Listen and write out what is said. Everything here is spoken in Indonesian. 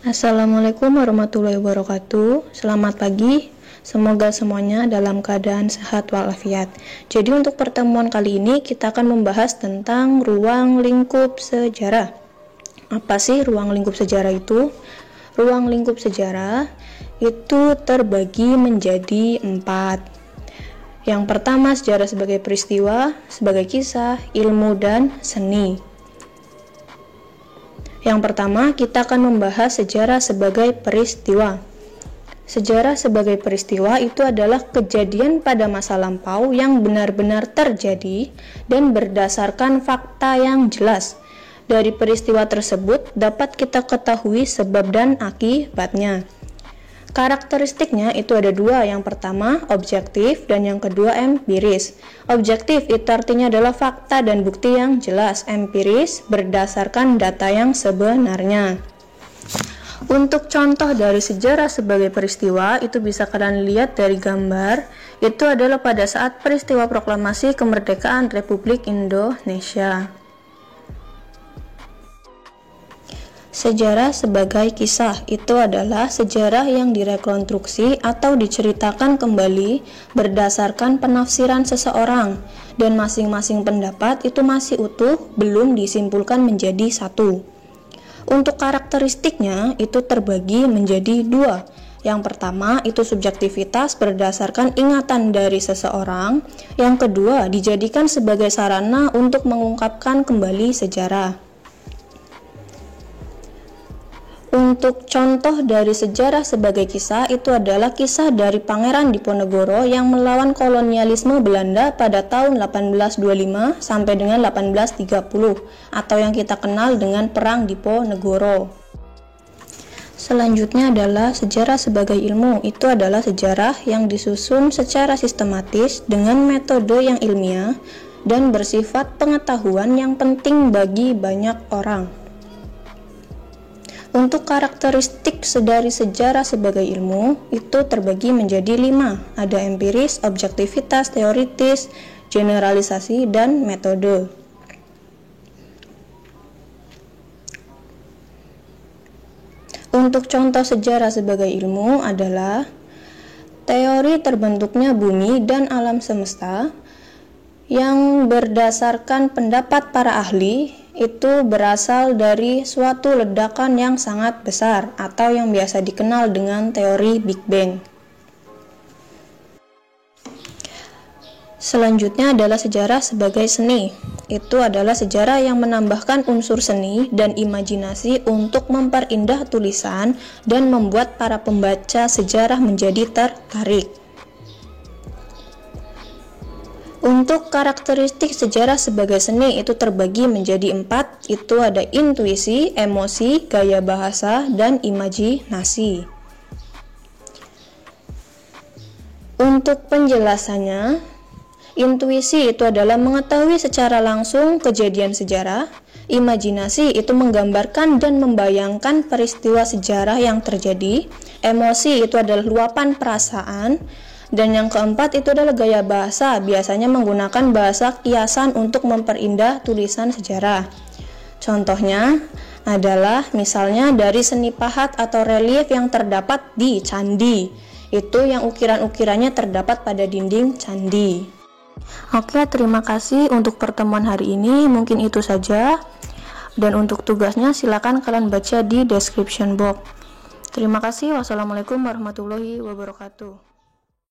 Assalamualaikum warahmatullahi wabarakatuh. Selamat pagi. Semoga semuanya dalam keadaan sehat walafiat. Jadi untuk pertemuan kali ini kita akan membahas tentang ruang lingkup sejarah. Apa sih ruang lingkup sejarah itu? Ruang lingkup sejarah itu terbagi menjadi 4. Yang pertama, sejarah sebagai peristiwa, sebagai kisah, ilmu, dan seni. Yang pertama, kita akan membahas sejarah sebagai peristiwa. Sejarah sebagai peristiwa itu adalah kejadian pada masa lampau yang benar-benar terjadi dan berdasarkan fakta yang jelas. Dari peristiwa tersebut dapat kita ketahui sebab dan akibatnya. Karakteristiknya itu ada 2, yang pertama objektif dan yang kedua empiris. Objektif itu artinya adalah fakta dan bukti yang jelas, empiris berdasarkan data yang sebenarnya. Untuk contoh dari sejarah sebagai peristiwa itu bisa kalian lihat dari gambar, itu adalah pada saat peristiwa proklamasi kemerdekaan Republik Indonesia. Sejarah sebagai kisah itu adalah sejarah yang direkonstruksi atau diceritakan kembali berdasarkan penafsiran seseorang dan masing-masing pendapat itu masih utuh, belum disimpulkan menjadi satu. Untuk karakteristiknya itu terbagi menjadi 2. Yang pertama itu subjektivitas berdasarkan ingatan dari seseorang. Yang kedua dijadikan sebagai sarana untuk mengungkapkan kembali sejarah. Untuk contoh dari sejarah sebagai kisah itu adalah kisah dari Pangeran Diponegoro yang melawan kolonialisme Belanda pada tahun 1825 sampai dengan 1830 atau yang kita kenal dengan Perang Diponegoro. Selanjutnya adalah sejarah sebagai ilmu. Itu adalah sejarah yang disusun secara sistematis dengan metode yang ilmiah dan bersifat pengetahuan yang penting bagi banyak orang. Untuk karakteristik dari sejarah sebagai ilmu itu terbagi menjadi 5. Ada empiris, objektivitas, teoritis, generalisasi, dan metode. Untuk contoh sejarah sebagai ilmu adalah teori terbentuknya bumi dan alam semesta yang berdasarkan pendapat para ahli itu berasal dari suatu ledakan yang sangat besar atau yang biasa dikenal dengan teori Big Bang. Selanjutnya adalah sejarah sebagai seni. Itu adalah sejarah yang menambahkan unsur seni dan imajinasi untuk memperindah tulisan dan membuat para pembaca sejarah menjadi tertarik. Untuk karakteristik sejarah sebagai seni itu terbagi menjadi 4, itu ada intuisi, emosi, gaya bahasa, dan imajinasi. Untuk penjelasannya, intuisi itu adalah mengetahui secara langsung kejadian sejarah, imajinasi itu menggambarkan dan membayangkan peristiwa sejarah yang terjadi, emosi itu adalah luapan perasaan, dan yang keempat itu adalah gaya bahasa, biasanya menggunakan bahasa kiasan untuk memperindah tulisan sejarah. Contohnya adalah misalnya dari seni pahat atau relief yang terdapat di candi. Itu yang ukiran-ukirannya terdapat pada dinding candi. Oke, terima kasih untuk pertemuan hari ini, mungkin itu saja. Dan untuk tugasnya silakan kalian baca di description box. Terima kasih. Wassalamualaikum warahmatullahi wabarakatuh.